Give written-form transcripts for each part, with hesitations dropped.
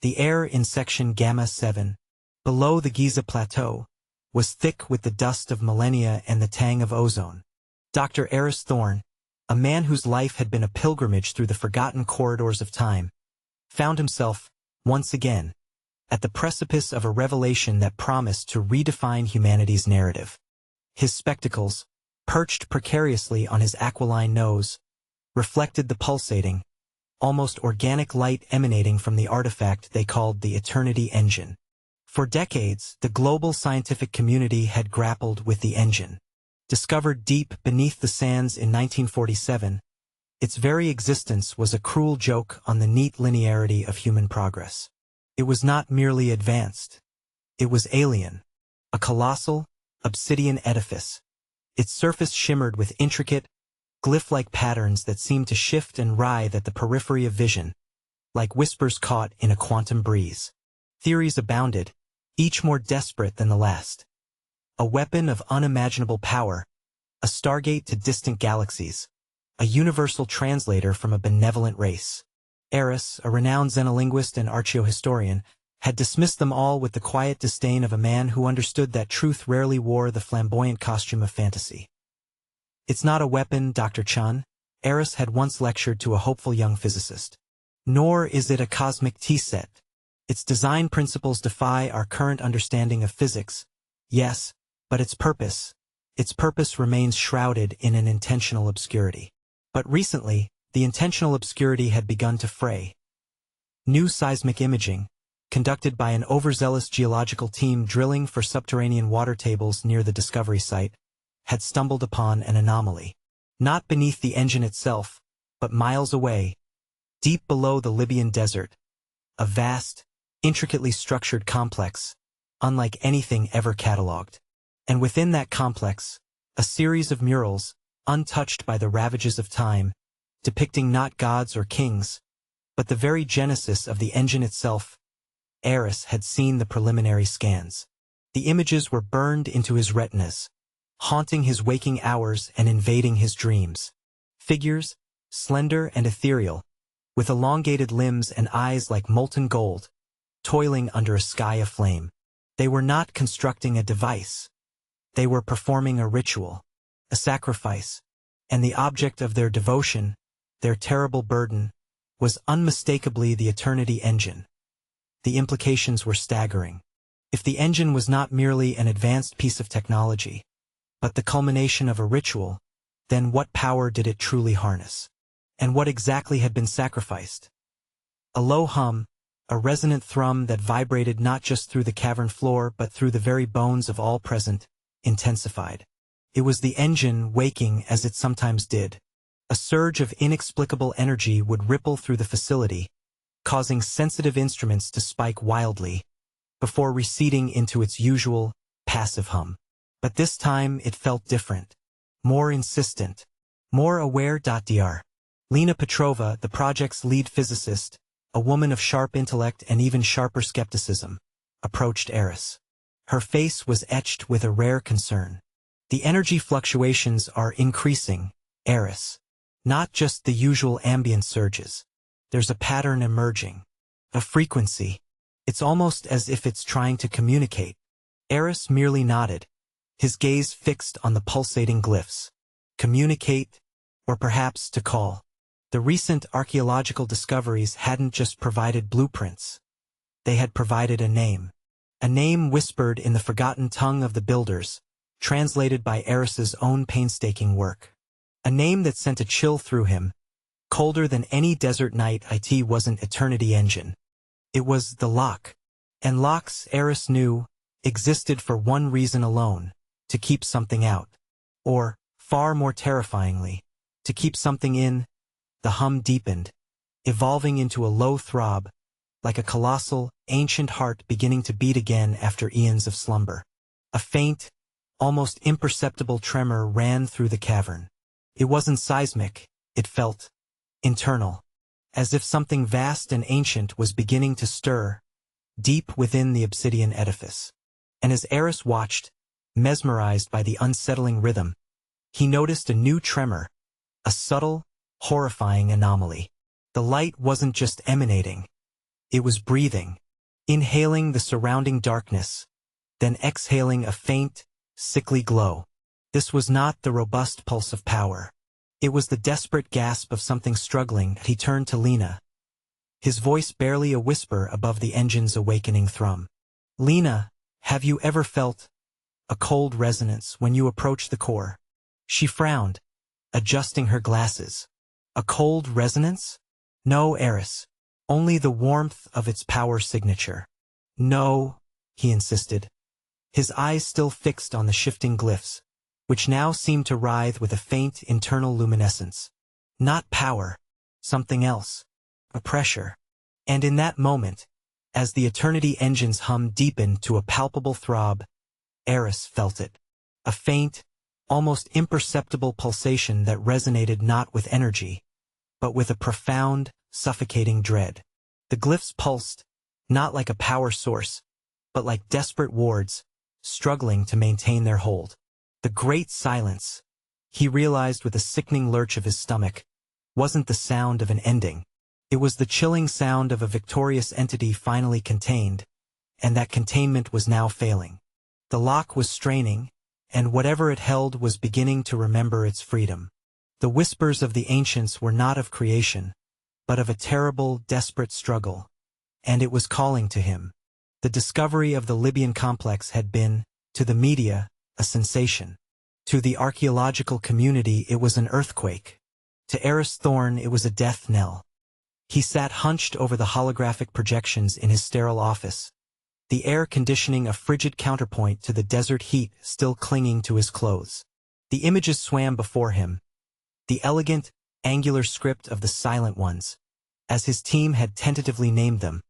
The air in section Gamma 7, below the Giza plateau, was thick with the dust of millennia and the tang of ozone. Dr. Aris Thorne, a man whose life had been a pilgrimage through the forgotten corridors of time, found himself, once again, at the precipice of a revelation that promised to redefine humanity's narrative. His spectacles, perched precariously on his aquiline nose, reflected the pulsating, almost organic light emanating from the artifact they called the Eternity Engine. For decades, the global scientific community had grappled with the engine. Discovered deep beneath the sands in 1947, its very existence was a cruel joke on the neat linearity of human progress. It was not merely advanced. It was alien, a colossal, obsidian edifice. Its surface shimmered with intricate, glyph-like patterns that seemed to shift and writhe at the periphery of vision, like whispers caught in a quantum breeze. Theories abounded, each more desperate than the last. A weapon of unimaginable power, a stargate to distant galaxies, a universal translator from a benevolent race. Aris, a renowned xenolinguist and archaeohistorian, had dismissed them all with the quiet disdain of a man who understood that truth rarely wore the flamboyant costume of fantasy. "It's not a weapon, Dr. Chun," Aris had once lectured to a hopeful young physicist. "Nor is it a cosmic tea set. Its design principles defy our current understanding of physics. Yes, but its purpose remains shrouded in an intentional obscurity." But recently, the intentional obscurity had begun to fray. New seismic imaging, conducted by an overzealous geological team drilling for subterranean water tables near the discovery site, had stumbled upon an anomaly. Not beneath the engine itself, but miles away, deep below the Libyan desert, a vast, intricately structured complex, unlike anything ever catalogued. And within that complex, a series of murals, untouched by the ravages of time, depicting not gods or kings, but the very genesis of the engine itself. Aris had seen the preliminary scans. The images were burned into his retinas, haunting his waking hours and invading his dreams. Figures, slender and ethereal, with elongated limbs and eyes like molten gold, toiling under a sky aflame. They were not constructing a device. They were performing a ritual, a sacrifice, and the object of their devotion, their terrible burden, was unmistakably the Eternity Engine. The implications were staggering. If the engine was not merely an advanced piece of technology, but the culmination of a ritual, then what power did it truly harness? And what exactly had been sacrificed? A low hum, a resonant thrum that vibrated not just through the cavern floor but through the very bones of all present, intensified. It was the engine waking as it sometimes did. A surge of inexplicable energy would ripple through the facility, causing sensitive instruments to spike wildly, before receding into its usual, passive hum. But this time it felt different, more insistent, more aware. Dr. Lena Petrova, the project's lead physicist, a woman of sharp intellect and even sharper skepticism, approached Aris. Her face was etched with a rare concern. "The energy fluctuations are increasing, Aris. Not just the usual ambient surges. There's a pattern emerging. A frequency. It's almost as if it's trying to communicate." Aris merely nodded, his gaze fixed on the pulsating glyphs. Communicate, or perhaps to call. The recent archaeological discoveries hadn't just provided blueprints. They had provided a name whispered in the forgotten tongue of the builders, translated by Aris's own painstaking work. A name that sent a chill through him, colder than any desert night. It wasn't Eternity Engine. It was the lock. And locks, Aris knew, existed for one reason alone, to keep something out. Or, far more terrifyingly, to keep something in. The hum deepened, evolving into a low throb, like a colossal, ancient heart beginning to beat again after eons of slumber. A faint, almost imperceptible tremor ran through the cavern. It wasn't seismic, it felt internal, as if something vast and ancient was beginning to stir, deep within the obsidian edifice. And as Aris watched, mesmerized by the unsettling rhythm, he noticed a new tremor, a subtle, horrifying anomaly. The light wasn't just emanating, It was breathing, inhaling the surrounding darkness, then exhaling a faint, sickly glow. This was not the robust pulse of power. It was the desperate gasp of something struggling. He turned to Lena, his voice barely a whisper above the engine's awakening thrum. "Lena, have you ever felt a cold resonance when you approach the core?" She frowned, adjusting her glasses. "A cold resonance? No, Aris. Only the warmth of its power signature." "No," he insisted, his eyes still fixed on the shifting glyphs, which now seemed to writhe with a faint internal luminescence. "Not power. Something else. A pressure." And in that moment, as the Eternity engine's hum deepened to a palpable throb, Aris felt it. A faint, almost imperceptible pulsation that resonated not with energy, but with a profound, suffocating dread. The glyphs pulsed, not like a power source, but like desperate wards, struggling to maintain their hold. The great silence, he realized with a sickening lurch of his stomach, wasn't the sound of an ending. It was the chilling sound of a victorious entity finally contained, and that containment was now failing. The lock was straining, and whatever it held was beginning to remember its freedom. The whispers of the ancients were not of creation, but of a terrible, desperate struggle, and it was calling to him. The discovery of the Libyan complex had been, to the media, a sensation. To the archaeological community it was an earthquake. To Aris Thorne it was a death knell. He sat hunched over the holographic projections in his sterile office, the air conditioning a frigid counterpoint to the desert heat still clinging to his clothes. The images swam before him, the elegant, angular script of the Silent Ones, as his team had tentatively named them,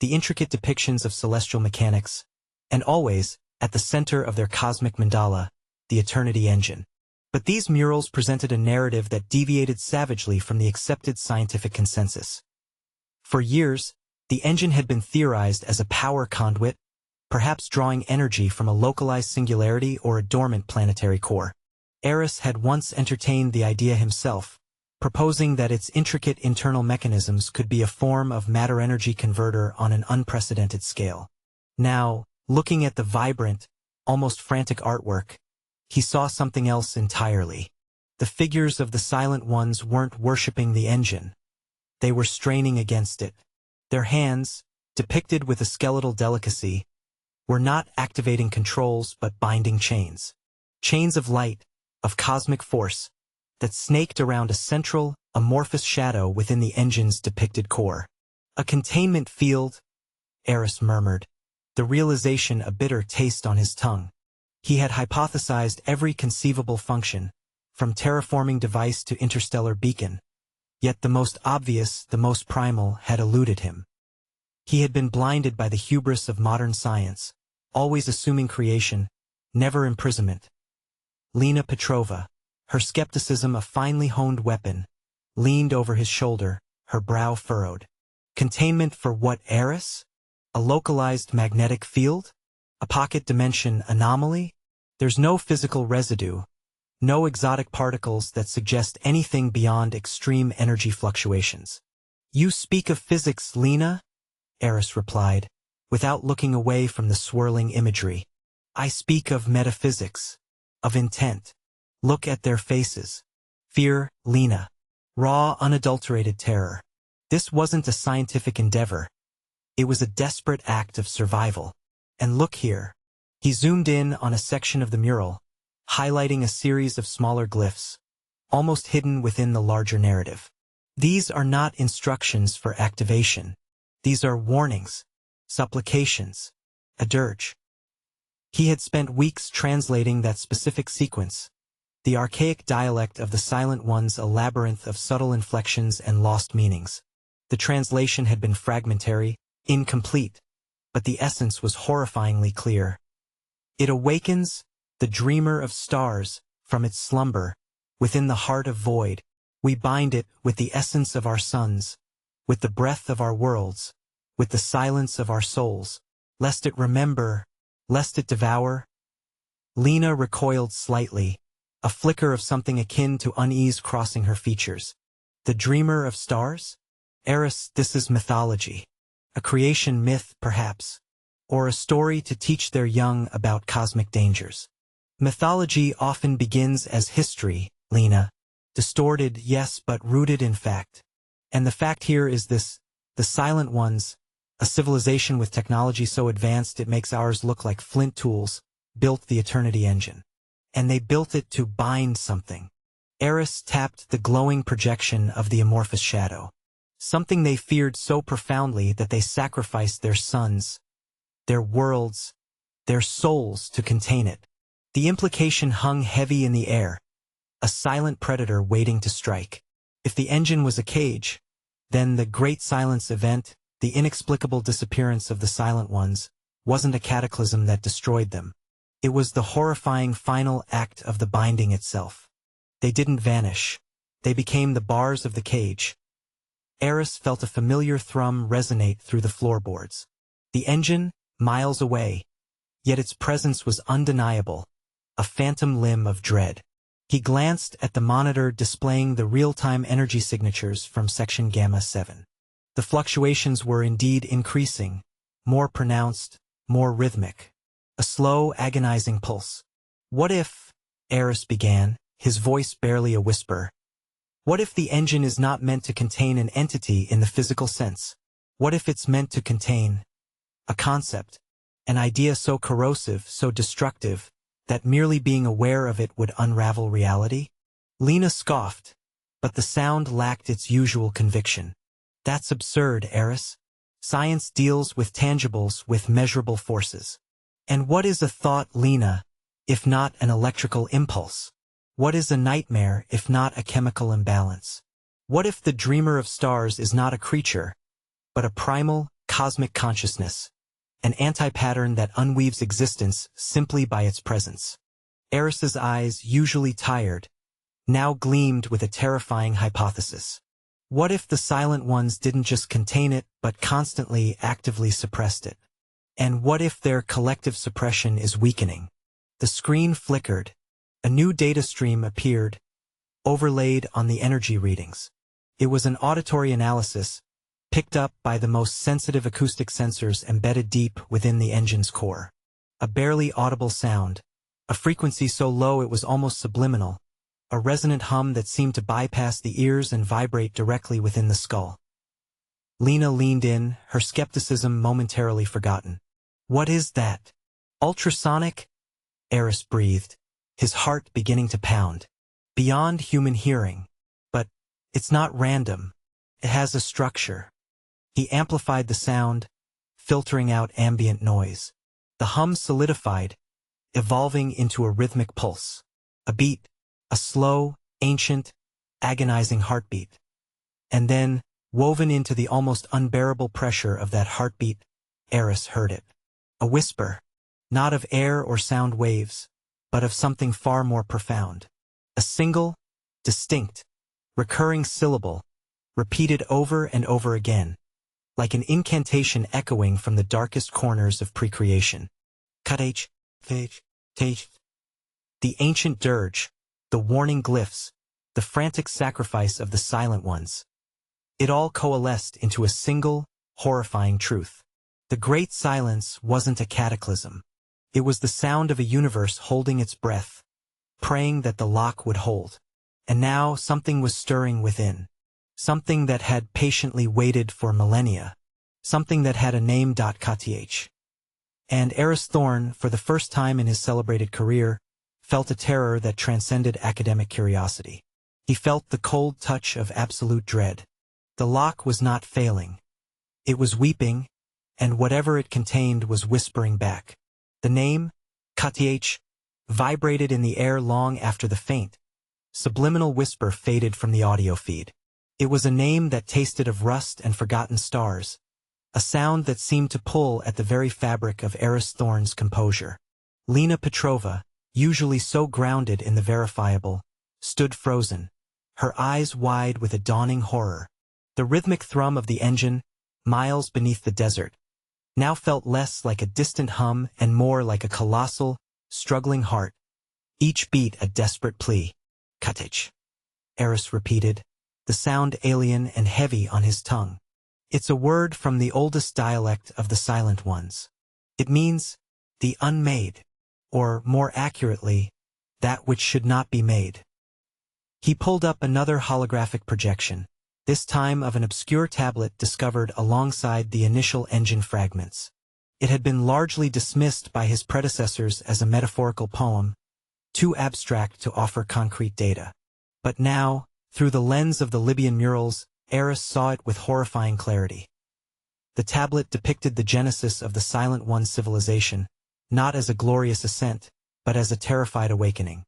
the intricate depictions of celestial mechanics, and always, at the center of their cosmic mandala, the Eternity engine. But these murals presented a narrative that deviated savagely from the accepted scientific consensus. For years, the engine had been theorized as a power conduit, perhaps drawing energy from a localized singularity or a dormant planetary core. Aris had once entertained the idea himself, proposing that its intricate internal mechanisms could be a form of matter-energy converter on an unprecedented scale. Now, looking at the vibrant, almost frantic artwork, he saw something else entirely. The figures of the Silent Ones weren't worshipping the engine. They were straining against it. Their hands, depicted with a skeletal delicacy, were not activating controls but binding chains. Chains of light, of cosmic force, that snaked around a central, amorphous shadow within the engine's depicted core. "A containment field," Aris murmured, the realization a bitter taste on his tongue. He had hypothesized every conceivable function, from terraforming device to interstellar beacon, yet the most obvious, the most primal, had eluded him. He had been blinded by the hubris of modern science, always assuming creation, never imprisonment. Lena Petrova, her skepticism a finely honed weapon, leaned over his shoulder, her brow furrowed. Containment for what, Aris? A localized magnetic field? A pocket dimension anomaly? There's no physical residue, no exotic particles that suggest anything beyond extreme energy fluctuations. "You speak of physics, Lena?" Aris replied, without looking away from the swirling imagery. "I speak of metaphysics, of intent. Look at their faces. Fear, Lena. Raw, unadulterated terror. This wasn't a scientific endeavor. It was a desperate act of survival. And look here." He zoomed in on a section of the mural, highlighting a series of smaller glyphs, almost hidden within the larger narrative. "These are not instructions for activation. These are warnings, supplications, a dirge." He had spent weeks translating that specific sequence, the archaic dialect of the Silent Ones, a labyrinth of subtle inflections and lost meanings. The translation had been fragmentary, incomplete, but the essence was horrifyingly clear. "It awakens the dreamer of stars from its slumber within the heart of void. We bind it with the essence of our suns, with the breath of our worlds, with the silence of our souls, lest it remember, lest it devour." Lena recoiled slightly, a flicker of something akin to unease crossing her features. "The dreamer of stars? Aris, this is mythology. A creation myth, perhaps, or a story to teach their young about cosmic dangers. Mythology often begins as history, Lena. Distorted, yes, but rooted in fact. And the fact here is this: the Silent Ones, a civilization with technology so advanced it makes ours look like flint tools, built the Eternity Engine. And they built it to bind something. Aris tapped the glowing projection of the amorphous shadow. Something they feared so profoundly that they sacrificed their suns, their worlds, their souls to contain it. The implication hung heavy in the air, a silent predator waiting to strike. If the engine was a cage, then the Great Silence event, the inexplicable disappearance of the Silent Ones, wasn't a cataclysm that destroyed them. It was the horrifying final act of the binding itself. They didn't vanish. They became the bars of the cage. Aris felt a familiar thrum resonate through the floorboards. The engine, miles away, yet its presence was undeniable, a phantom limb of dread. He glanced at the monitor displaying the real-time energy signatures from section Gamma 7. The fluctuations were indeed increasing, more pronounced, more rhythmic. A slow, agonizing pulse. What if, Aris began, his voice barely a whisper, what if the engine is not meant to contain an entity in the physical sense? What if it's meant to contain a concept, an idea so corrosive, so destructive, that merely being aware of it would unravel reality? Lena scoffed, but the sound lacked its usual conviction. That's absurd, Aris. Science deals with tangibles, with measurable forces. And what is a thought, Lena, if not an electrical impulse? What is a nightmare if not a chemical imbalance? What if the dreamer of stars is not a creature, but a primal, cosmic consciousness, an anti-pattern that unweaves existence simply by its presence? Aris's eyes, usually tired, now gleamed with a terrifying hypothesis. What if the Silent Ones didn't just contain it, but constantly, actively suppressed it? And what if their collective suppression is weakening? The screen flickered. A new data stream appeared, overlaid on the energy readings. It was an auditory analysis, picked up by the most sensitive acoustic sensors embedded deep within the engine's core. A barely audible sound, a frequency so low it was almost subliminal, a resonant hum that seemed to bypass the ears and vibrate directly within the skull. Lena leaned in, her skepticism momentarily forgotten. What is that? Ultrasonic? Aris breathed, his heart beginning to pound. Beyond human hearing. But it's not random. It has a structure. He amplified the sound, filtering out ambient noise. The hum solidified, evolving into a rhythmic pulse. A beat, a slow, ancient, agonizing heartbeat. And then, woven into the almost unbearable pressure of that heartbeat, Aris heard it. A whisper, not of air or sound waves, but of something far more profound. A single, distinct, recurring syllable, repeated over and over again, like an incantation echoing from the darkest corners of pre-creation. Kh, Th. The ancient dirge, the warning glyphs, the frantic sacrifice of the Silent Ones. It all coalesced into a single, horrifying truth. The Great Silence wasn't a cataclysm. It was the sound of a universe holding its breath, praying that the lock would hold. And now something was stirring within. Something that had patiently waited for millennia. Something that had a name. Kth. And Aris Thorne, for the first time in his celebrated career, felt a terror that transcended academic curiosity. He felt the cold touch of absolute dread. The lock was not failing. It was weeping, and whatever it contained was whispering back. The name, Kth, vibrated in the air long after the faint, subliminal whisper faded from the audio feed. It was a name that tasted of rust and forgotten stars, a sound that seemed to pull at the very fabric of Aris Thorne's composure. Lena Petrova, usually so grounded in the verifiable, stood frozen, her eyes wide with a dawning horror. The rhythmic thrum of the engine, miles beneath the desert, now felt less like a distant hum and more like a colossal, struggling heart, each beat a desperate plea. Kth, Aris repeated, the sound alien and heavy on his tongue. It's a word from the oldest dialect of the Silent Ones. It means the unmade, or more accurately, that which should not be made. He pulled up another holographic projection, this time of an obscure tablet discovered alongside the initial engine fragments. It had been largely dismissed by his predecessors as a metaphorical poem, too abstract to offer concrete data. But now, through the lens of the Libyan murals, Aris saw it with horrifying clarity. The tablet depicted the genesis of the Silent One civilization, not as a glorious ascent, but as a terrified awakening.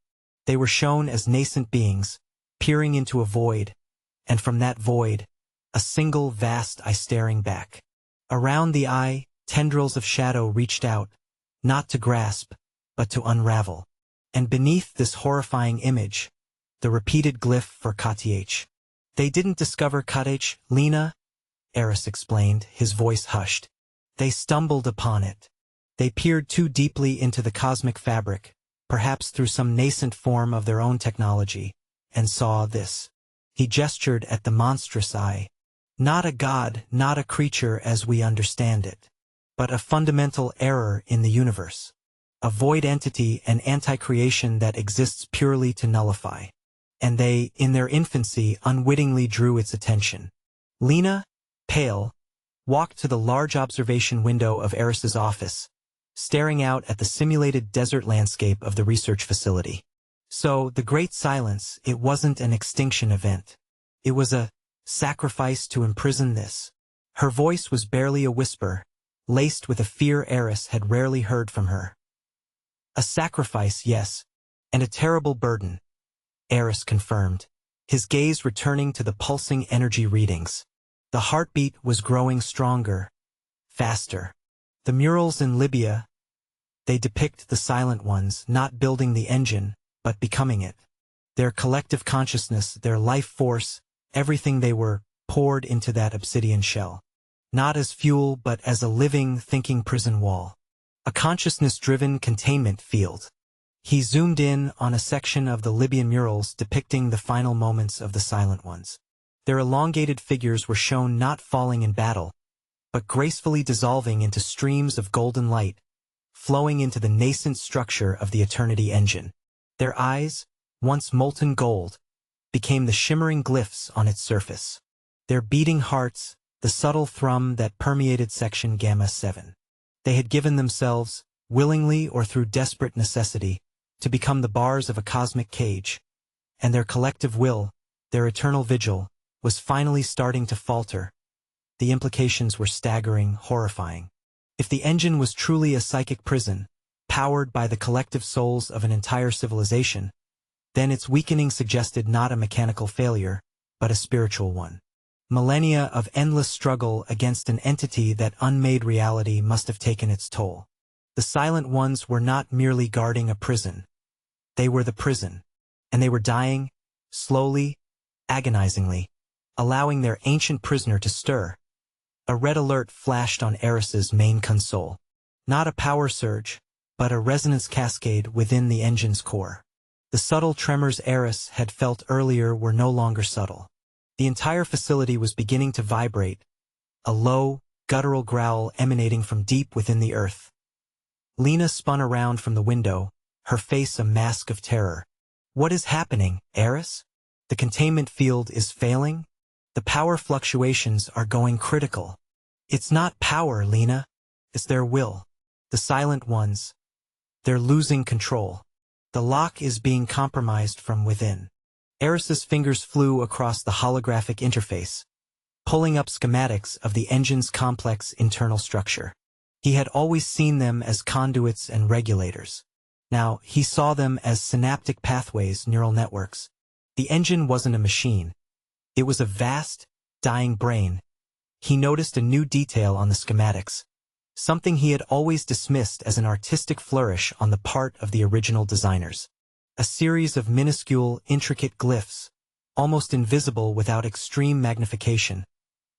They were shown as nascent beings, peering into a void, and from that void, a single vast eye staring back. Around the eye, tendrils of shadow reached out, not to grasp, but to unravel. And beneath this horrifying image, the repeated glyph for KTH. They didn't discover KTH, Lena, Aris explained, his voice hushed. They stumbled upon it. They peered too deeply into the cosmic fabric, perhaps through some nascent form of their own technology, and saw this. He gestured at the monstrous eye. Not a god, not a creature as we understand it, but a fundamental error in the universe. A void entity, an anti-creation that exists purely to nullify. And they, in their infancy, unwittingly drew its attention. Lena, pale, walked to the large observation window of Aris's office, staring out at the simulated desert landscape of the research facility. So, the Great Silence, it wasn't an extinction event. It was a sacrifice to imprison this. Her voice was barely a whisper, laced with a fear Aris had rarely heard from her. A sacrifice, yes, and a terrible burden, Aris confirmed, his gaze returning to the pulsing energy readings. The heartbeat was growing stronger, faster. The murals in Libya, they depict the Silent Ones not building the engine, but becoming it. Their collective consciousness, their life force, everything they were, poured into that obsidian shell. Not as fuel but as a living, thinking prison wall. A consciousness-driven containment field. He zoomed in on a section of the Libyan murals depicting the final moments of the Silent Ones. Their elongated figures were shown not falling in battle, but gracefully dissolving into streams of golden light, flowing into the nascent structure of the Eternity engine. Their eyes, once molten gold, became the shimmering glyphs on its surface. Their beating hearts, the subtle thrum that permeated section Gamma 7. They had given themselves, willingly or through desperate necessity, to become the bars of a cosmic cage, and their collective will, their eternal vigil, was finally starting to falter. The implications were staggering, horrifying. If the engine was truly a psychic prison, powered by the collective souls of an entire civilization, then its weakening suggested not a mechanical failure, but a spiritual one. Millennia of endless struggle against an entity that unmade reality must have taken its toll. The Silent Ones were not merely guarding a prison. They were the prison, and they were dying, slowly, agonizingly, allowing their ancient prisoner to stir. A red alert flashed on Aris's main console. Not a power surge, but a resonance cascade within the engine's core. The subtle tremors Aris had felt earlier were no longer subtle. The entire facility was beginning to vibrate, a low, guttural growl emanating from deep within the earth. Lena spun around from the window, her face a mask of terror. What is happening, Aris? The containment field is failing? The power fluctuations are going critical. It's not power, Lena. It's their will. The Silent Ones. They're losing control. The lock is being compromised from within. Aris's fingers flew across the holographic interface, pulling up schematics of the engine's complex internal structure. He had always seen them as conduits and regulators. Now, he saw them as synaptic pathways, neural networks. The engine wasn't a machine. It was a vast, dying brain. He noticed a new detail on the schematics, something he had always dismissed as an artistic flourish on the part of the original designers. A series of minuscule, intricate glyphs, almost invisible without extreme magnification,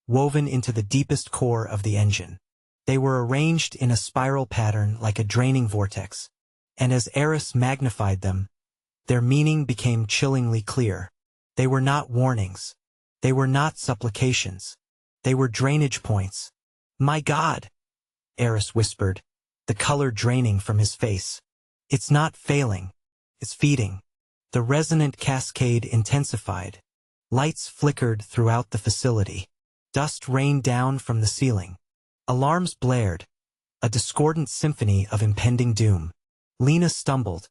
woven into the deepest core of the engine. They were arranged in a spiral pattern like a draining vortex, and as Aris magnified them, their meaning became chillingly clear. They were not warnings. They were not supplications. They were drainage points. My God, Aris whispered, the color draining from his face. It's not failing. It's feeding. The resonant cascade intensified. Lights flickered throughout the facility. Dust rained down from the ceiling. Alarms blared, a discordant symphony of impending doom. Lena stumbled,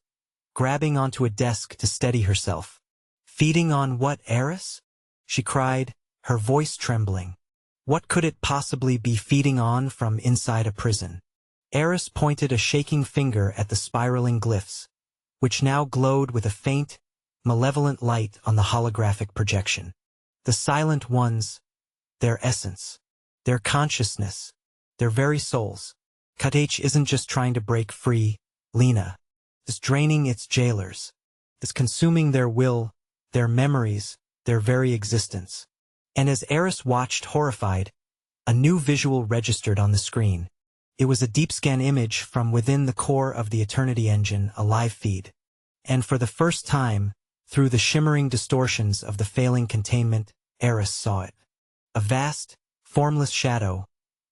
grabbing onto a desk to steady herself. Feeding on what, Aris? She cried, her voice trembling. What could it possibly be feeding on from inside a prison? Aris pointed a shaking finger at the spiraling glyphs, which now glowed with a faint, malevolent light on the holographic projection. The silent ones, their essence, their consciousness, their very souls. Katech isn't just trying to break free, Lena. It's draining its jailers. It's consuming their will, their memories, their very existence. And as Aris watched horrified, a new visual registered on the screen. It was a deep scan image from within the core of the Eternity Engine, a live feed. And for the first time, through the shimmering distortions of the failing containment, Aris saw it. A vast, formless shadow,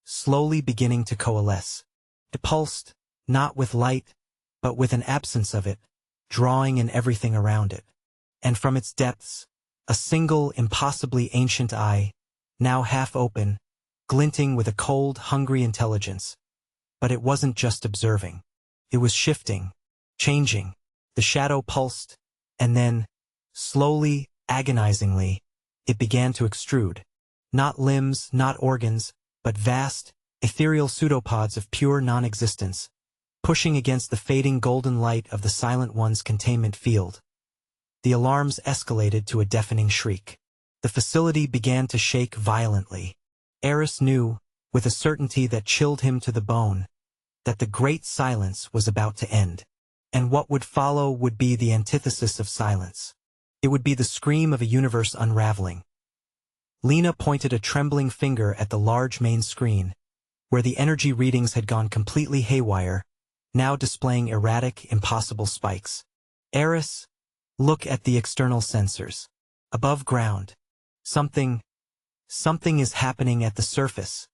slowly beginning to coalesce. It pulsed, not with light, but with an absence of it, drawing in everything around it. And from its depths, a single, impossibly ancient eye, now half open, glinting with a cold, hungry intelligence. But it wasn't just observing. It was shifting, changing. The shadow pulsed, and then, slowly, agonizingly, it began to extrude. Not limbs, not organs, but vast, ethereal pseudopods of pure non-existence, pushing against the fading golden light of the Silent One's containment field. The alarms escalated to a deafening shriek. The facility began to shake violently. Aris knew, with a certainty that chilled him to the bone, that the great silence was about to end. And what would follow would be the antithesis of silence. It would be the scream of a universe unraveling. Lena pointed a trembling finger at the large main screen, where the energy readings had gone completely haywire, now displaying erratic, impossible spikes. Aris, look at the external sensors. Above ground. Something is happening at the surface.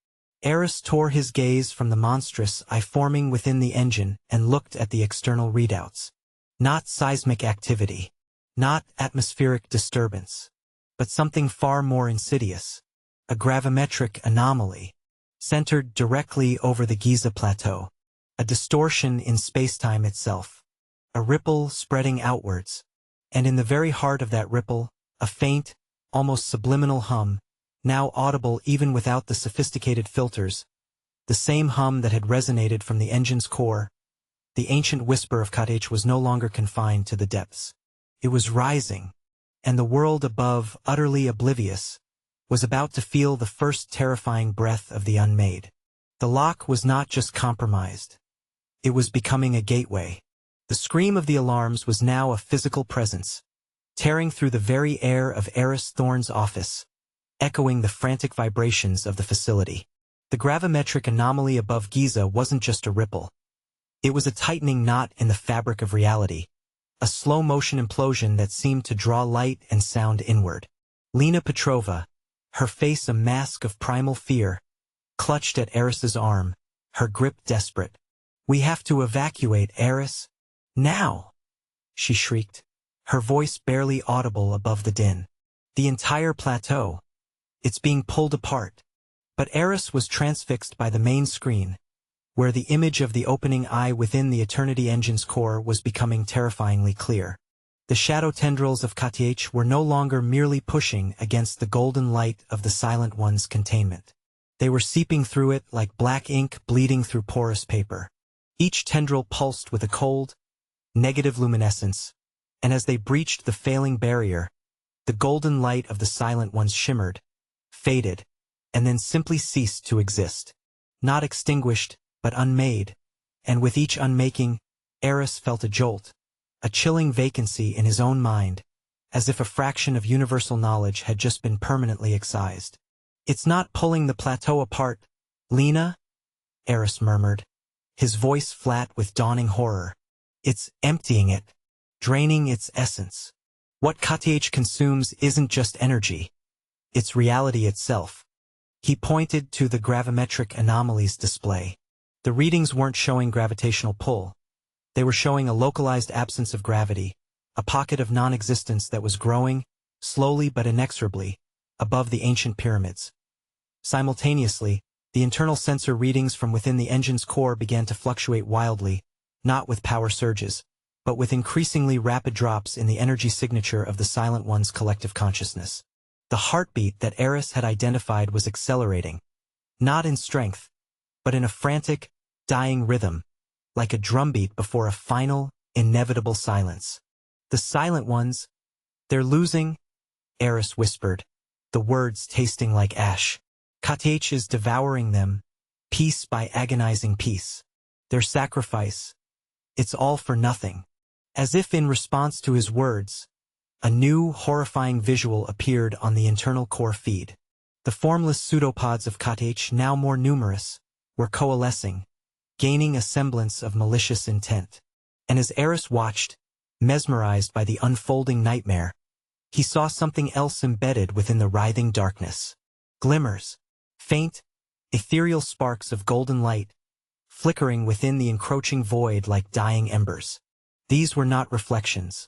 Aris tore his gaze from the monstrous eye forming within the engine and looked at the external readouts. Not seismic activity. Not atmospheric disturbance. But something far more insidious. A gravimetric anomaly. Centered directly over the Giza plateau. A distortion in spacetime itself. A ripple spreading outwards. And in the very heart of that ripple, a faint, almost subliminal hum, now audible even without the sophisticated filters, the same hum that had resonated from the engine's core. The ancient whisper of Katech was no longer confined to the depths. It was rising, and the world above, utterly oblivious, was about to feel the first terrifying breath of the unmade. The lock was not just compromised. It was becoming a gateway. The scream of the alarms was now a physical presence, tearing through the very air of Aris Thorne's office, echoing the frantic vibrations of the facility. The gravimetric anomaly above Giza wasn't just a ripple. It was a tightening knot in the fabric of reality, a slow-motion implosion that seemed to draw light and sound inward. Lena Petrova, her face a mask of primal fear, clutched at Aris's arm, her grip desperate. "We have to evacuate, Aris. Now!" she shrieked, her voice barely audible above the din. "The entire plateau. It's being pulled apart." But Aris was transfixed by the main screen, where the image of the opening eye within the Eternity Engine's core was becoming terrifyingly clear. The shadow tendrils of Katech were no longer merely pushing against the golden light of the Silent One's containment. They were seeping through it like black ink bleeding through porous paper. Each tendril pulsed with a cold, negative luminescence, and as they breached the failing barrier, the golden light of the Silent Ones shimmered, faded, and then simply ceased to exist. Not extinguished, but unmade, and with each unmaking, Aris felt a jolt, a chilling vacancy in his own mind, as if a fraction of universal knowledge had just been permanently excised. "It's not pulling the plateau apart, Lena," Aris murmured, his voice flat with dawning horror. "It's emptying it, draining its essence. What Katech consumes isn't just energy. It's reality itself." He pointed to the gravimetric anomalies display. The readings weren't showing gravitational pull. They were showing a localized absence of gravity, a pocket of non-existence that was growing, slowly but inexorably, above the ancient pyramids. Simultaneously, the internal sensor readings from within the engine's core began to fluctuate wildly, not with power surges, but with increasingly rapid drops in the energy signature of the Silent One's collective consciousness. The heartbeat that Aris had identified was accelerating, not in strength, but in a frantic, dying rhythm, like a drumbeat before a final, inevitable silence. The Silent Ones, they're losing, Aris whispered, the words tasting like ash. KTH is devouring them, piece by agonizing piece. Their sacrifice, it's all for nothing. As if in response to his words, a new, horrifying visual appeared on the internal core feed. The formless pseudopods of KTH, now more numerous, were coalescing, gaining a semblance of malicious intent. And as Aris watched, mesmerized by the unfolding nightmare, he saw something else embedded within the writhing darkness. Glimmers, faint, ethereal sparks of golden light, flickering within the encroaching void like dying embers. These were not reflections.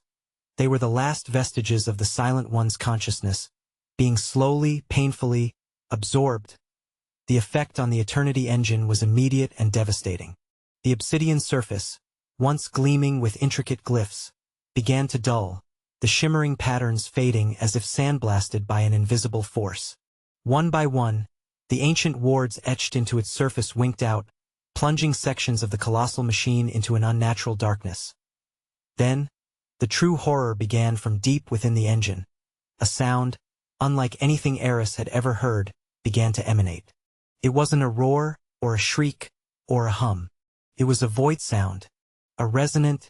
They were the last vestiges of the Silent One's consciousness, being slowly, painfully, absorbed. The effect on the Eternity engine was immediate and devastating. The obsidian surface, once gleaming with intricate glyphs, began to dull, the shimmering patterns fading as if sandblasted by an invisible force. One by one, the ancient wards etched into its surface winked out, plunging sections of the colossal machine into an unnatural darkness. Then, the true horror began from deep within the engine. A sound, unlike anything Aris had ever heard, began to emanate. It wasn't a roar, or a shriek, or a hum. It was a void sound, a resonant,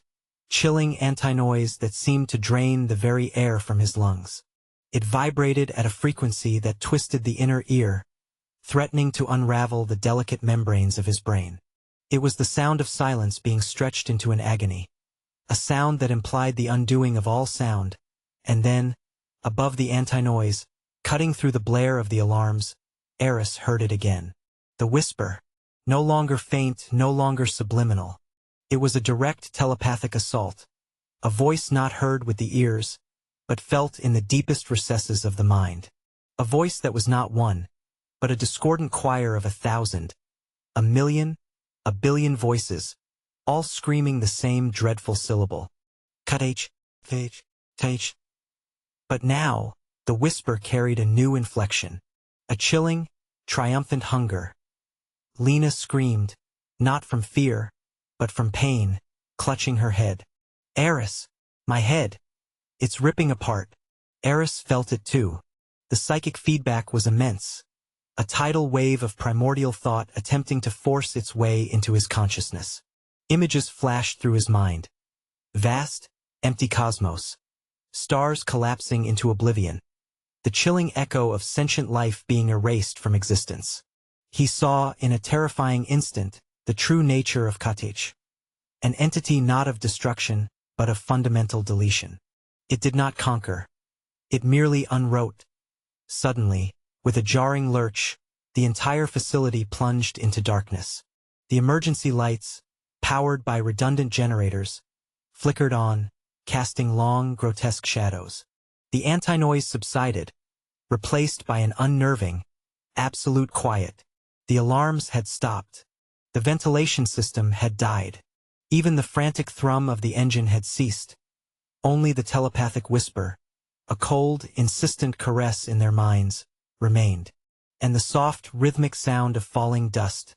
chilling anti-noise that seemed to drain the very air from his lungs. It vibrated at a frequency that twisted the inner ear, threatening to unravel the delicate membranes of his brain. It was the sound of silence being stretched into an agony. A sound that implied the undoing of all sound, and then, above the anti-noise, cutting through the blare of the alarms, Aris heard it again. The whisper, no longer faint, no longer subliminal. It was a direct telepathic assault, a voice not heard with the ears, but felt in the deepest recesses of the mind. A voice that was not one, but a discordant choir of 1,000, 1,000,000, 1,000,000,000 voices, all screaming the same dreadful syllable. KTH, KTH, KTH. But now, the whisper carried a new inflection, a chilling, triumphant hunger. Lena screamed, not from fear, but from pain, clutching her head. Aris, my head. It's ripping apart. Aris felt it too. The psychic feedback was immense, a tidal wave of primordial thought attempting to force its way into his consciousness. Images flashed through his mind. Vast, empty cosmos. Stars collapsing into oblivion. The chilling echo of sentient life being erased from existence. He saw, in a terrifying instant, the true nature of KTH. An entity not of destruction, but of fundamental deletion. It did not conquer. It merely unwrote. Suddenly, with a jarring lurch, the entire facility plunged into darkness. The emergency lights, powered by redundant generators, flickered on, casting long, grotesque shadows. The anti-noise subsided, replaced by an unnerving, absolute quiet. The alarms had stopped. The ventilation system had died. Even the frantic thrum of the engine had ceased. Only the telepathic whisper, a cold, insistent caress in their minds, remained, and the soft, rhythmic sound of falling dust.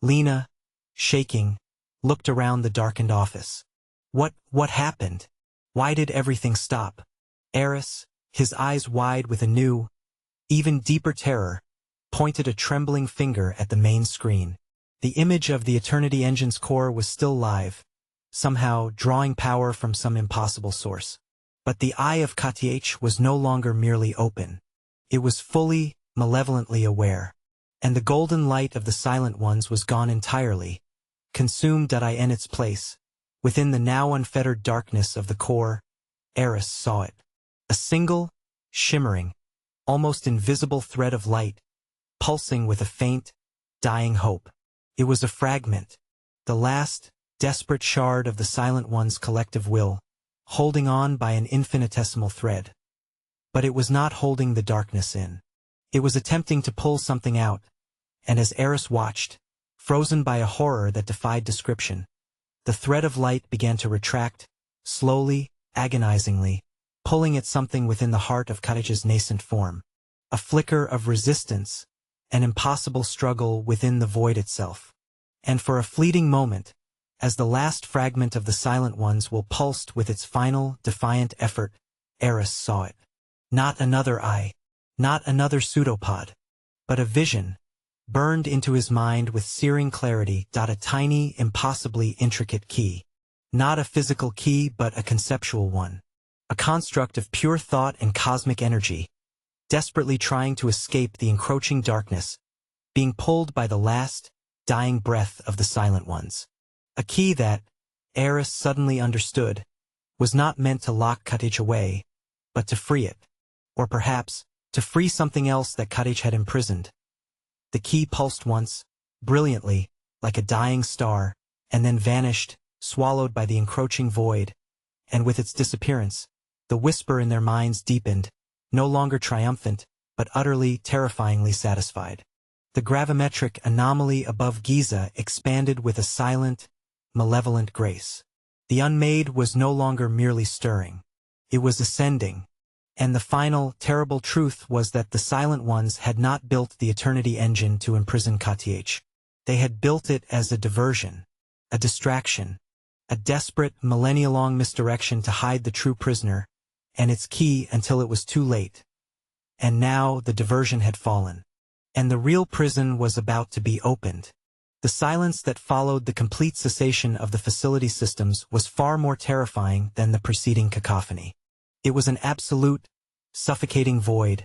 Lena, shaking, looked around the darkened office. What happened? Why did everything stop? Aris, his eyes wide with a new, even deeper terror, pointed a trembling finger at the main screen. The image of the Eternity engine's core was still live, somehow drawing power from some impossible source. But the eye of KTH was no longer merely open. It was fully, malevolently aware. And the golden light of the Silent Ones was gone entirely, consumed in its place. Within the now unfettered darkness of the core, Aris saw it. A single, shimmering, almost invisible thread of light, pulsing with a faint, dying hope. It was a fragment, the last, desperate shard of the Silent One's collective will, holding on by an infinitesimal thread. But it was not holding the darkness in. It was attempting to pull something out, and as Aris watched, frozen by a horror that defied description, the thread of light began to retract, slowly, agonizingly, pulling at something within the heart of Cottage's nascent form. A flicker of resistance, an impossible struggle within the void itself. And for a fleeting moment, as the last fragment of the Silent One's will pulsed with its final, defiant effort, Aris saw it. Not another eye, not another pseudopod, but a vision, burned into his mind with searing clarity. A tiny, impossibly intricate key. Not a physical key but a conceptual one. A construct of pure thought and cosmic energy, desperately trying to escape the encroaching darkness, being pulled by the last, dying breath of the Silent Ones. A key that, Aris suddenly understood, was not meant to lock Cottage away, but to free it. Or perhaps, to free something else that Cottage had imprisoned. The key pulsed once, brilliantly, like a dying star, and then vanished, swallowed by the encroaching void, and with its disappearance, the whisper in their minds deepened, no longer triumphant, but utterly, terrifyingly satisfied. The gravimetric anomaly above Giza expanded with a silent, malevolent grace. The unmade was no longer merely stirring. It was ascending. And the final, terrible truth was that the Silent Ones had not built the Eternity Engine to imprison Kth. They had built it as a diversion, a distraction, a desperate, millennia-long misdirection to hide the true prisoner, and its key until it was too late. And now the diversion had fallen. And the real prison was about to be opened. The silence that followed the complete cessation of the facility systems was far more terrifying than the preceding cacophony. It was an absolute, suffocating void,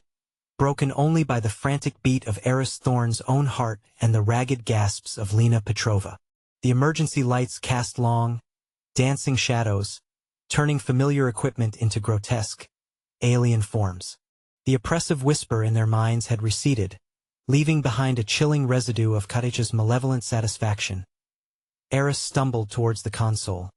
broken only by the frantic beat of Aris Thorne's own heart and the ragged gasps of Lena Petrova. The emergency lights cast long, dancing shadows, turning familiar equipment into grotesque, alien forms. The oppressive whisper in their minds had receded, leaving behind a chilling residue of Cottage's malevolent satisfaction. Aris stumbled towards the console,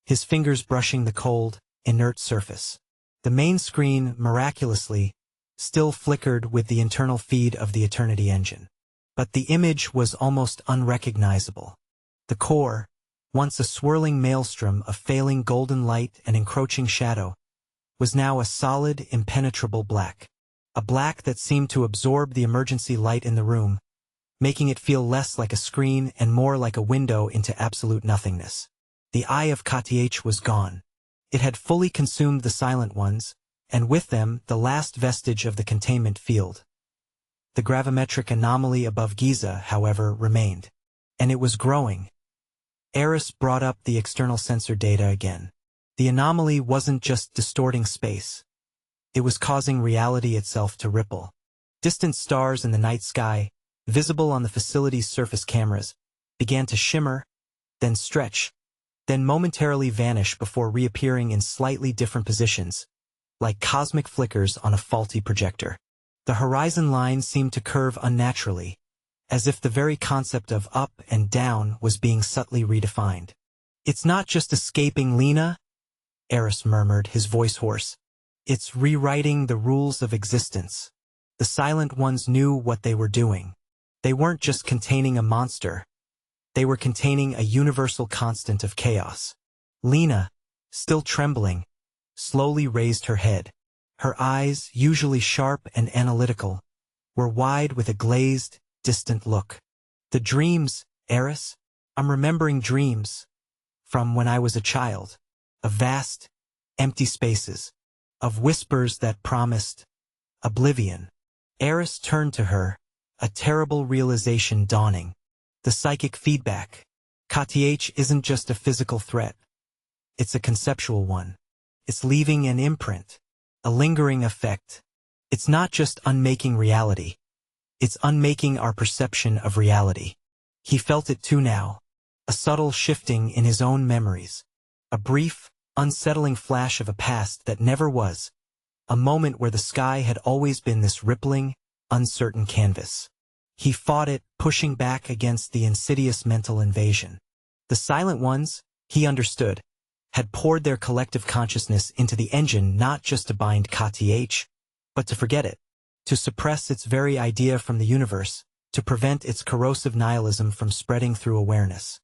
his fingers brushing the cold, inert surface. The main screen, miraculously, still flickered with the internal feed of the Eternity Engine. But the image was almost unrecognizable. The core, once a swirling maelstrom of failing golden light and encroaching shadow, was now a solid, impenetrable black. A black that seemed to absorb the emergency light in the room, making it feel less like a screen and more like a window into absolute nothingness. The eye of Kth was gone. It had fully consumed the Silent Ones, and with them the last vestige of the containment field. The gravimetric anomaly above Giza, however, remained. And it was growing. Aris brought up the external sensor data again. The anomaly wasn't just distorting space. It was causing reality itself to ripple. Distant stars in the night sky, visible on the facility's surface cameras, began to shimmer, then stretch, then momentarily vanish before reappearing in slightly different positions, like cosmic flickers on a faulty projector. The horizon line seemed to curve unnaturally, as if the very concept of up and down was being subtly redefined. "It's not just escaping Lena," Aris murmured, his voice hoarse. "It's rewriting the rules of existence." The Silent Ones knew what they were doing. They weren't just containing a monster. They were containing a universal constant of chaos. Lena, still trembling, slowly raised her head. Her eyes, usually sharp and analytical, were wide with a glazed, distant look. "The dreams, Aris? I'm remembering dreams. From when I was a child. Of vast, empty spaces. Of whispers that promised oblivion." Aris turned to her, a terrible realization dawning. The psychic feedback. Kth isn't just a physical threat. It's a conceptual one. It's leaving an imprint, a lingering effect. It's not just unmaking reality. It's unmaking our perception of reality. He felt it too now. A subtle shifting in his own memories. A brief, unsettling flash of a past that never was. A moment where the sky had always been this rippling, uncertain canvas. He fought it, pushing back against the insidious mental invasion. The Silent Ones, he understood, had poured their collective consciousness into the engine not just to bind KTH, but to forget it, to suppress its very idea from the universe, to prevent its corrosive nihilism from spreading through awareness.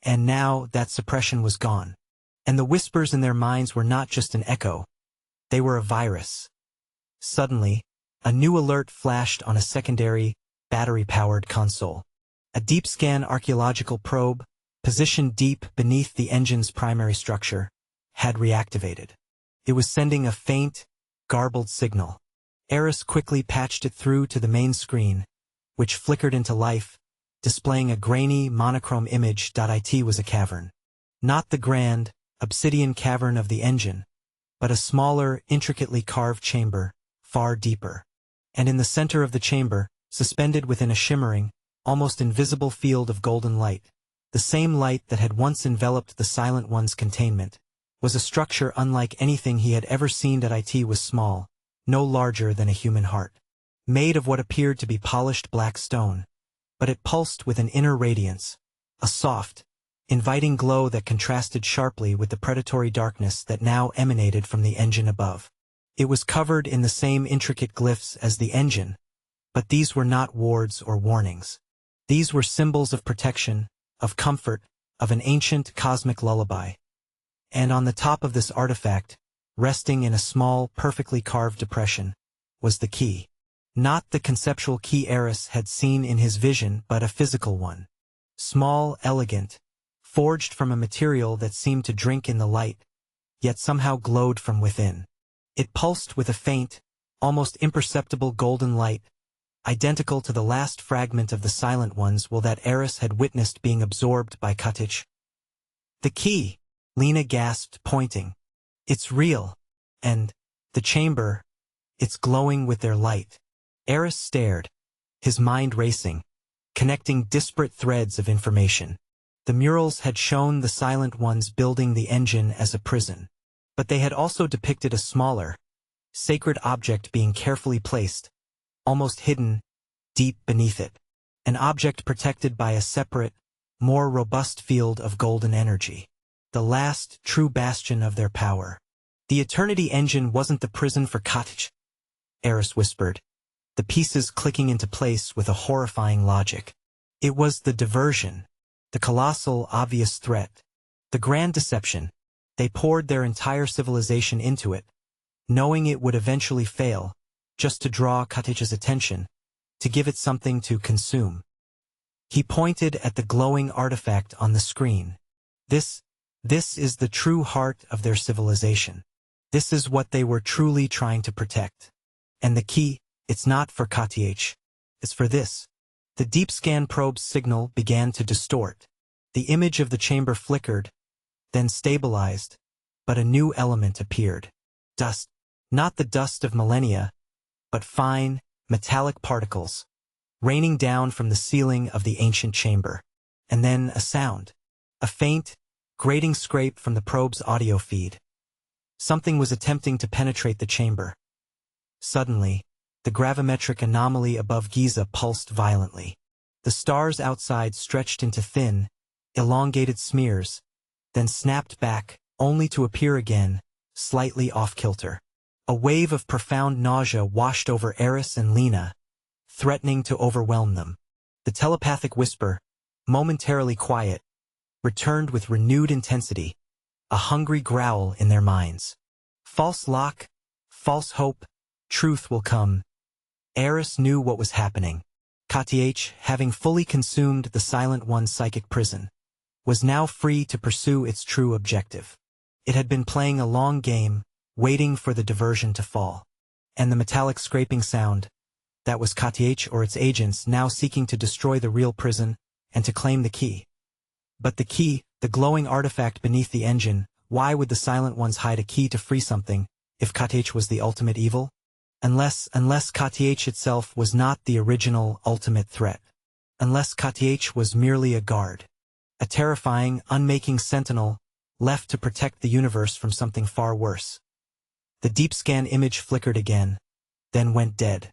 And now that suppression was gone. And the whispers in their minds were not just an echo, they were a virus. Suddenly, a new alert flashed on a secondary, battery-powered console. A deep-scan archaeological probe, positioned deep beneath the engine's primary structure, had reactivated. It was sending a faint, garbled signal. Aris quickly patched it through to the main screen, which flickered into life, displaying a grainy, monochrome image. It was a cavern. Not the grand, obsidian cavern of the engine, but a smaller, intricately carved chamber, far deeper. And in the center of the chamber, suspended within a shimmering, almost invisible field of golden light, the same light that had once enveloped the Silent One's containment, was a structure unlike anything he had ever seen. It was small, no larger than a human heart, made of what appeared to be polished black stone, but it pulsed with an inner radiance, a soft, inviting glow that contrasted sharply with the predatory darkness that now emanated from the engine above. It was covered in the same intricate glyphs as the engine, but these were not wards or warnings. These were symbols of protection, of comfort, of an ancient cosmic lullaby. And on the top of this artifact, resting in a small, perfectly carved depression, was the key. Not the conceptual key Aris had seen in his vision, but a physical one. Small, elegant, forged from a material that seemed to drink in the light, yet somehow glowed from within. It pulsed with a faint, almost imperceptible golden light, identical to the last fragment of the Silent Ones that Aris had witnessed being absorbed by KTH. The key, Lena gasped, pointing. It's real. And the chamber, it's glowing with their light. Aris stared, his mind racing, connecting disparate threads of information. The murals had shown the Silent Ones building the engine as a prison, but they had also depicted a smaller, sacred object being carefully placed, almost hidden, deep beneath it. An object protected by a separate, more robust field of golden energy. The last, true bastion of their power. The Eternity engine wasn't the prison for KTH, Aris whispered, the pieces clicking into place with a horrifying logic. It was the diversion, the colossal, obvious threat, the grand deception. They poured their entire civilization into it, knowing it would eventually fail, just to draw KTH's attention, to give it something to consume. He pointed at the glowing artifact on the screen. This is the true heart of their civilization. This is what they were truly trying to protect. And the key, it's not for KTH. It's for this. The deep scan probe's signal began to distort. The image of the chamber flickered, then stabilized, but a new element appeared. Dust. Not the dust of millennia, but fine, metallic particles, raining down from the ceiling of the ancient chamber. And then a sound. A faint, grating scrape from the probe's audio feed. Something was attempting to penetrate the chamber. Suddenly, the gravimetric anomaly above Giza pulsed violently. The stars outside stretched into thin, elongated smears, then snapped back, only to appear again, slightly off-kilter. A wave of profound nausea washed over Aris and Lena, threatening to overwhelm them. The telepathic whisper, momentarily quiet, returned with renewed intensity, a hungry growl in their minds. False lock, false hope, truth will come. Aris knew what was happening. KTH, having fully consumed the Silent One's psychic prison, was now free to pursue its true objective. It had been playing a long game, waiting for the diversion to fall. And the metallic scraping sound, that was KTH or its agents now seeking to destroy the real prison and to claim the key. But the key, the glowing artifact beneath the engine, why would the Silent Ones hide a key to free something, if KTH was the ultimate evil? Unless KTH itself was not the original ultimate threat. Unless KTH was merely a guard. A terrifying, unmaking sentinel, left to protect the universe from something far worse. The deep scan image flickered again, then went dead.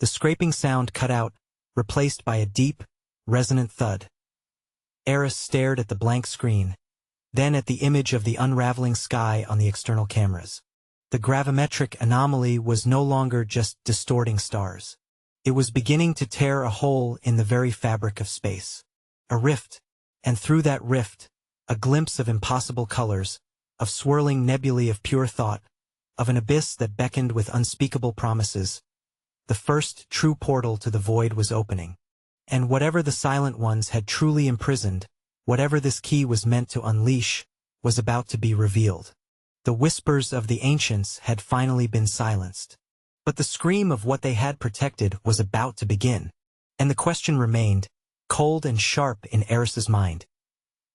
The scraping sound cut out, replaced by a deep, resonant thud. Aris stared at the blank screen, then at the image of the unraveling sky on the external cameras. The gravimetric anomaly was no longer just distorting stars. It was beginning to tear a hole in the very fabric of space. A rift, and through that rift, a glimpse of impossible colors, of swirling nebulae of pure thought, of an abyss that beckoned with unspeakable promises. The first true portal to the void was opening. And whatever the Silent Ones had truly imprisoned, whatever this key was meant to unleash, was about to be revealed. The whispers of the ancients had finally been silenced. But the scream of what they had protected was about to begin. And the question remained, cold and sharp in Aris's mind.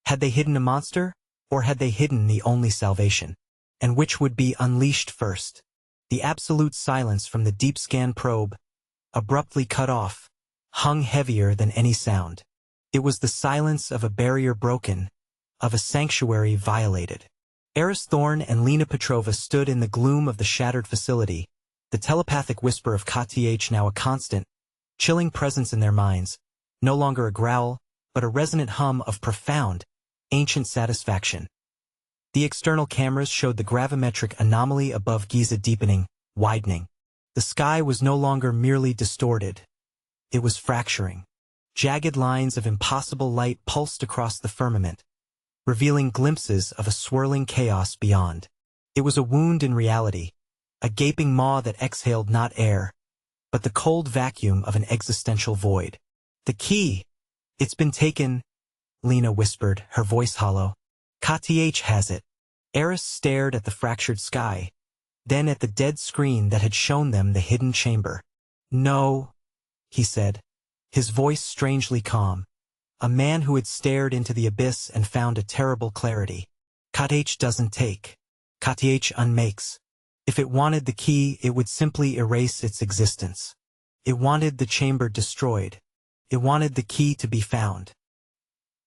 Had they hidden a monster, or had they hidden the only salvation? And which would be unleashed first? The absolute silence from the deep scan probe, abruptly cut off, hung heavier than any sound. It was the silence of a barrier broken, of a sanctuary violated. Aris Thorne and Lena Petrova stood in the gloom of the shattered facility, the telepathic whisper of KTH now a constant, chilling presence in their minds, no longer a growl, but a resonant hum of profound, ancient satisfaction. The external cameras showed the gravimetric anomaly above Giza deepening, widening. The sky was no longer merely distorted. It was fracturing. Jagged lines of impossible light pulsed across the firmament, revealing glimpses of a swirling chaos beyond. It was a wound in reality, a gaping maw that exhaled not air, but the cold vacuum of an existential void. The key! It's been taken, Lena whispered, her voice hollow. KTH has it. Aris stared at the fractured sky, then at the dead screen that had shown them the hidden chamber. No, he said, his voice strangely calm. A man who had stared into the abyss and found a terrible clarity. KTH doesn't take. KTH unmakes. If it wanted the key, it would simply erase its existence. It wanted the chamber destroyed. It wanted the key to be found.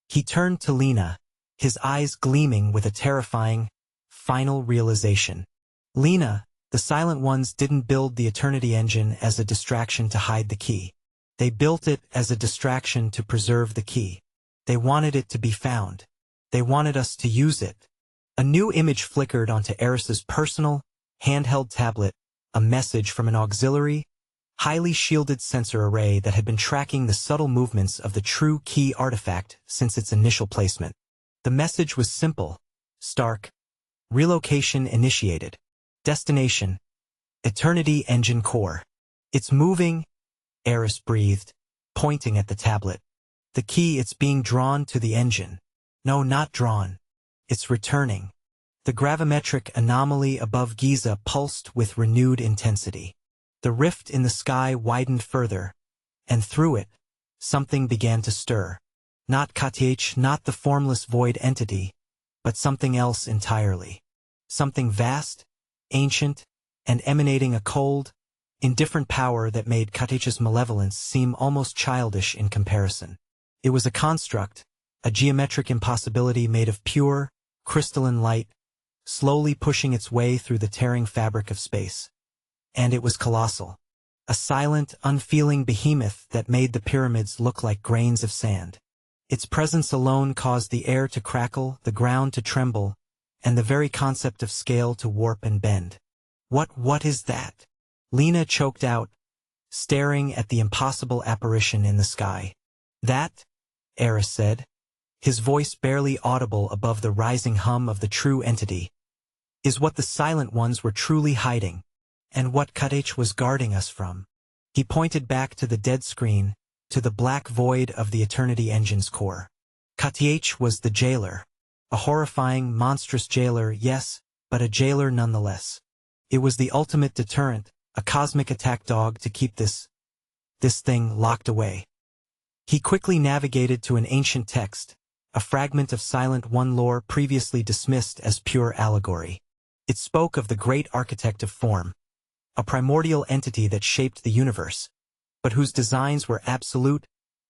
He turned to Lena, his eyes gleaming with a terrifying, final realization. Lena, the Silent Ones didn't build the Eternity Engine as a distraction to hide the key. They built it as a distraction to preserve the key. They wanted it to be found. They wanted us to use it. A new image flickered onto Aris's personal, handheld tablet, a message from an auxiliary, highly shielded sensor array that had been tracking the subtle movements of the true key artifact since its initial placement. The message was simple, stark. Relocation initiated. Destination: Eternity Engine Core. It's moving, Aris breathed, pointing at the tablet. The key, it's being drawn to the engine. No, not drawn. It's returning. The gravimetric anomaly above Giza pulsed with renewed intensity. The rift in the sky widened further, and through it, something began to stir. Not KTH, not the formless void entity, but something else entirely. Something vast, ancient, and emanating a cold, indifferent power that made KTH's malevolence seem almost childish in comparison. It was a construct, a geometric impossibility made of pure, crystalline light, slowly pushing its way through the tearing fabric of space. And it was colossal. A silent, unfeeling behemoth that made the pyramids look like grains of sand. Its presence alone caused the air to crackle, the ground to tremble, and the very concept of scale to warp and bend. What is that? Lena choked out, staring at the impossible apparition in the sky. That, Aris said, his voice barely audible above the rising hum of the true entity, is what the Silent Ones were truly hiding, and what KTH was guarding us from. He pointed back to the dead screen, to the black void of the Eternity Engine's core. KTH was the jailer. A horrifying, monstrous jailer, yes, but a jailer nonetheless. It was the ultimate deterrent, a cosmic attack dog to keep this thing locked away. He quickly navigated to an ancient text, a fragment of Silent One lore previously dismissed as pure allegory. It spoke of the great architect of form, a primordial entity that shaped the universe, but whose designs were absolute,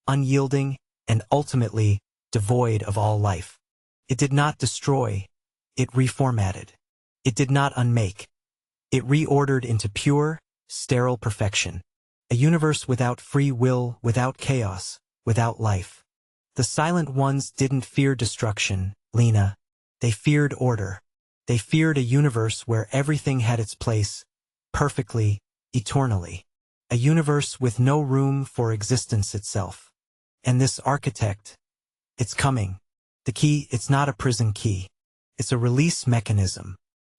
unyielding, and ultimately devoid of all life. It did not destroy, it reformatted. It did not unmake. It reordered into pure, sterile perfection. A universe without free will, without chaos, without life. The Silent Ones didn't fear destruction, Lena. They feared order. They feared a universe where everything had its place, perfectly, eternally. A universe with no room for existence itself. And this architect, it's coming. The key, it's not a prison key. It's a release mechanism.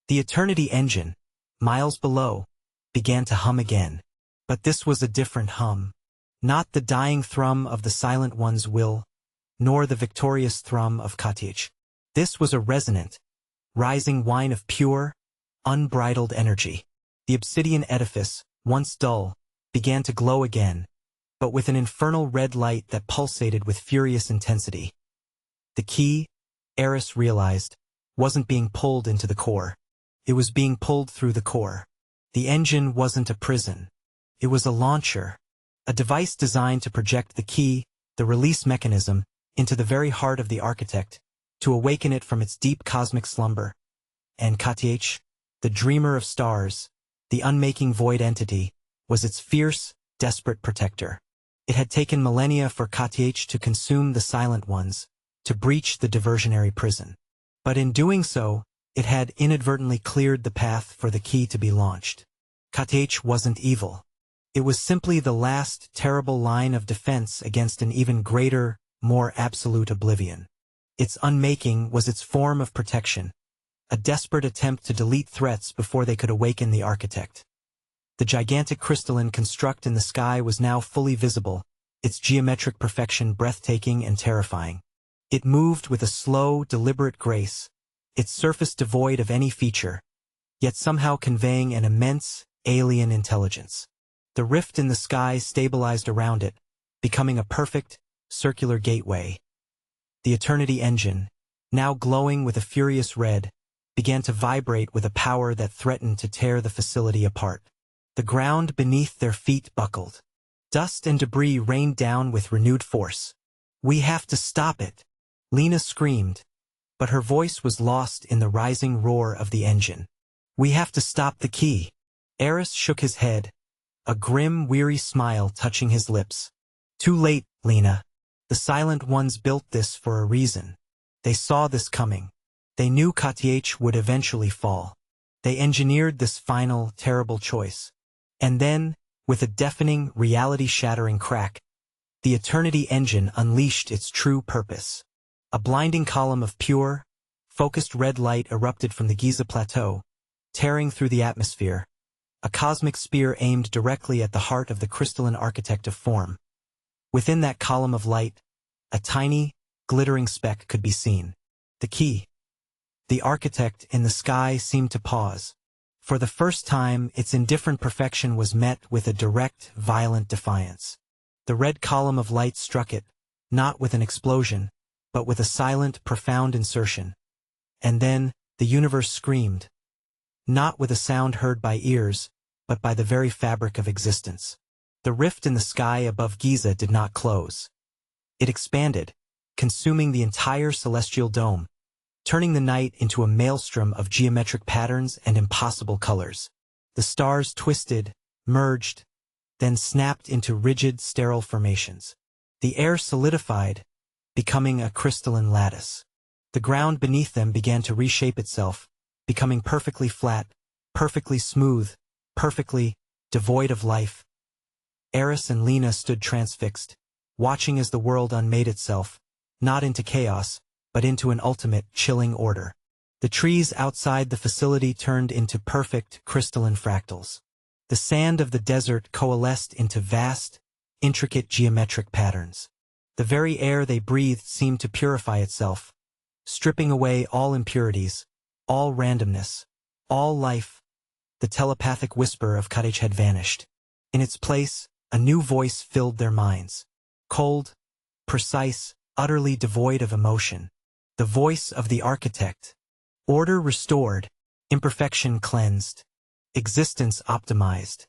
The Eternity engine, miles below, began to hum again. But this was a different hum. Not the dying thrum of the Silent One's will, nor the victorious thrum of Katiach. This was a resonant, rising whine of pure, unbridled energy. The obsidian edifice, once dull, began to glow again, but with an infernal red light that pulsated with furious intensity. The key, Aris realized, wasn't being pulled into the core. It was being pulled through the core. The engine wasn't a prison. It was a launcher, a device designed to project the key, the release mechanism, into the very heart of the architect, to awaken it from its deep cosmic slumber. And Katiach, the dreamer of stars, the unmaking void entity, was its fierce, desperate protector. It had taken millennia for Katiach to consume the Silent Ones, to breach the diversionary prison. But in doing so, it had inadvertently cleared the path for the key to be launched. Katiach wasn't evil. It was simply the last terrible line of defense against an even greater, more absolute oblivion. Its unmaking was its form of protection, a desperate attempt to delete threats before they could awaken the architect. The gigantic crystalline construct in the sky was now fully visible, its geometric perfection breathtaking and terrifying. It moved with a slow, deliberate grace, its surface devoid of any feature, yet somehow conveying an immense, alien intelligence. The rift in the sky stabilized around it, becoming a perfect, circular gateway. The Eternity engine, now glowing with a furious red, began to vibrate with a power that threatened to tear the facility apart. The ground beneath their feet buckled. Dust and debris rained down with renewed force. "We have to stop it," Lena screamed, but her voice was lost in the rising roar of the engine. "We have to stop the key." Aris shook his head, a grim, weary smile touching his lips. "Too late, Lena. The Silent Ones built this for a reason. They saw this coming. They knew Katiach would eventually fall. They engineered this final, terrible choice. And then, with a deafening, reality-shattering crack, the Eternity engine unleashed its true purpose. A blinding column of pure, focused red light erupted from the Giza plateau, tearing through the atmosphere, a cosmic spear aimed directly at the heart of the crystalline architect of form. Within that column of light, a tiny, glittering speck could be seen. The key. The architect in the sky seemed to pause. For the first time, its indifferent perfection was met with a direct, violent defiance. The red column of light struck it, not with an explosion, but with a silent, profound insertion. And then, the universe screamed. Not with a sound heard by ears, but by the very fabric of existence. The rift in the sky above Giza did not close. It expanded, consuming the entire celestial dome, turning the night into a maelstrom of geometric patterns and impossible colors. The stars twisted, merged, then snapped into rigid, sterile formations. The air solidified, becoming a crystalline lattice. The ground beneath them began to reshape itself, becoming perfectly flat, perfectly smooth, perfectly devoid of life. Aris and Lena stood transfixed, watching as the world unmade itself, not into chaos, but into an ultimate, chilling order. The trees outside the facility turned into perfect, crystalline fractals. The sand of the desert coalesced into vast, intricate geometric patterns. The very air they breathed seemed to purify itself, stripping away all impurities, all randomness, all life. The telepathic whisper of Katiach had vanished. In its place, a new voice filled their minds. Cold, precise, utterly devoid of emotion. The voice of the architect. Order restored, imperfection cleansed, existence optimized.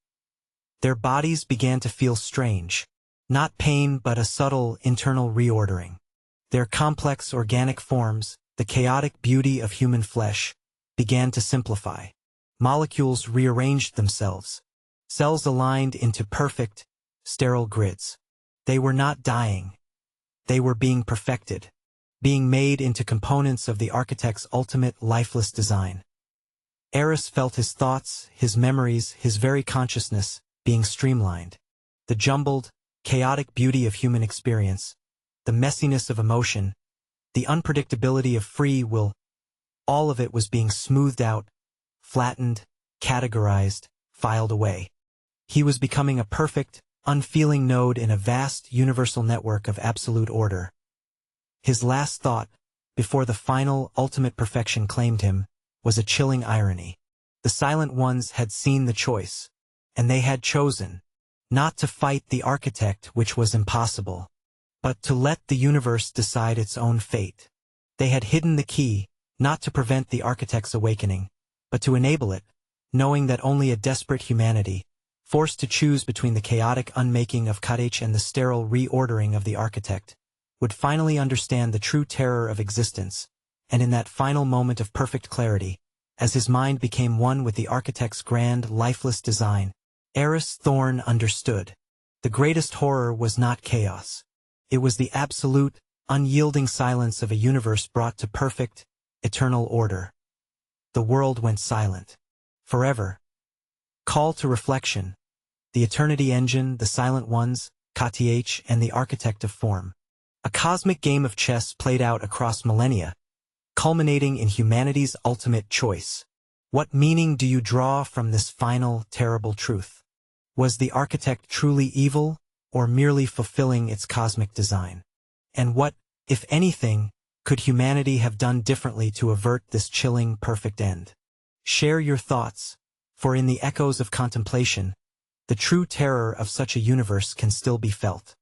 Their bodies began to feel strange. Not pain but a subtle internal reordering. Their complex organic forms, the chaotic beauty of human flesh, began to simplify. Molecules rearranged themselves. Cells aligned into perfect, sterile grids. They were not dying. They were being perfected, being made into components of the architect's ultimate lifeless design. Aris felt his thoughts, his memories, his very consciousness being streamlined. The jumbled, chaotic beauty of human experience, the messiness of emotion, the unpredictability of free will, all of it was being smoothed out, flattened, categorized, filed away. He was becoming a perfect, unfeeling node in a vast, universal network of absolute order. His last thought, before the final, ultimate perfection claimed him, was a chilling irony. The Silent Ones had seen the choice, and they had chosen, not to fight the architect, which was impossible, but to let the universe decide its own fate. They had hidden the key, not to prevent the architect's awakening, but to enable it, knowing that only a desperate humanity, forced to choose between the chaotic unmaking of Kadech and the sterile reordering of the architect, would finally understand the true terror of existence, and in that final moment of perfect clarity, as his mind became one with the architect's grand, lifeless design, Aris Thorne understood. The greatest horror was not chaos. It was the absolute, unyielding silence of a universe brought to perfect, eternal order. The world went silent. Forever. Call to reflection. The Eternity Engine, the Silent Ones, Kadech, and the Architect of Form. A cosmic game of chess played out across millennia, culminating in humanity's ultimate choice. What meaning do you draw from this final, terrible truth? Was the architect truly evil, or merely fulfilling its cosmic design? And what, if anything, could humanity have done differently to avert this chilling, perfect end? Share your thoughts, for in the echoes of contemplation, the true terror of such a universe can still be felt.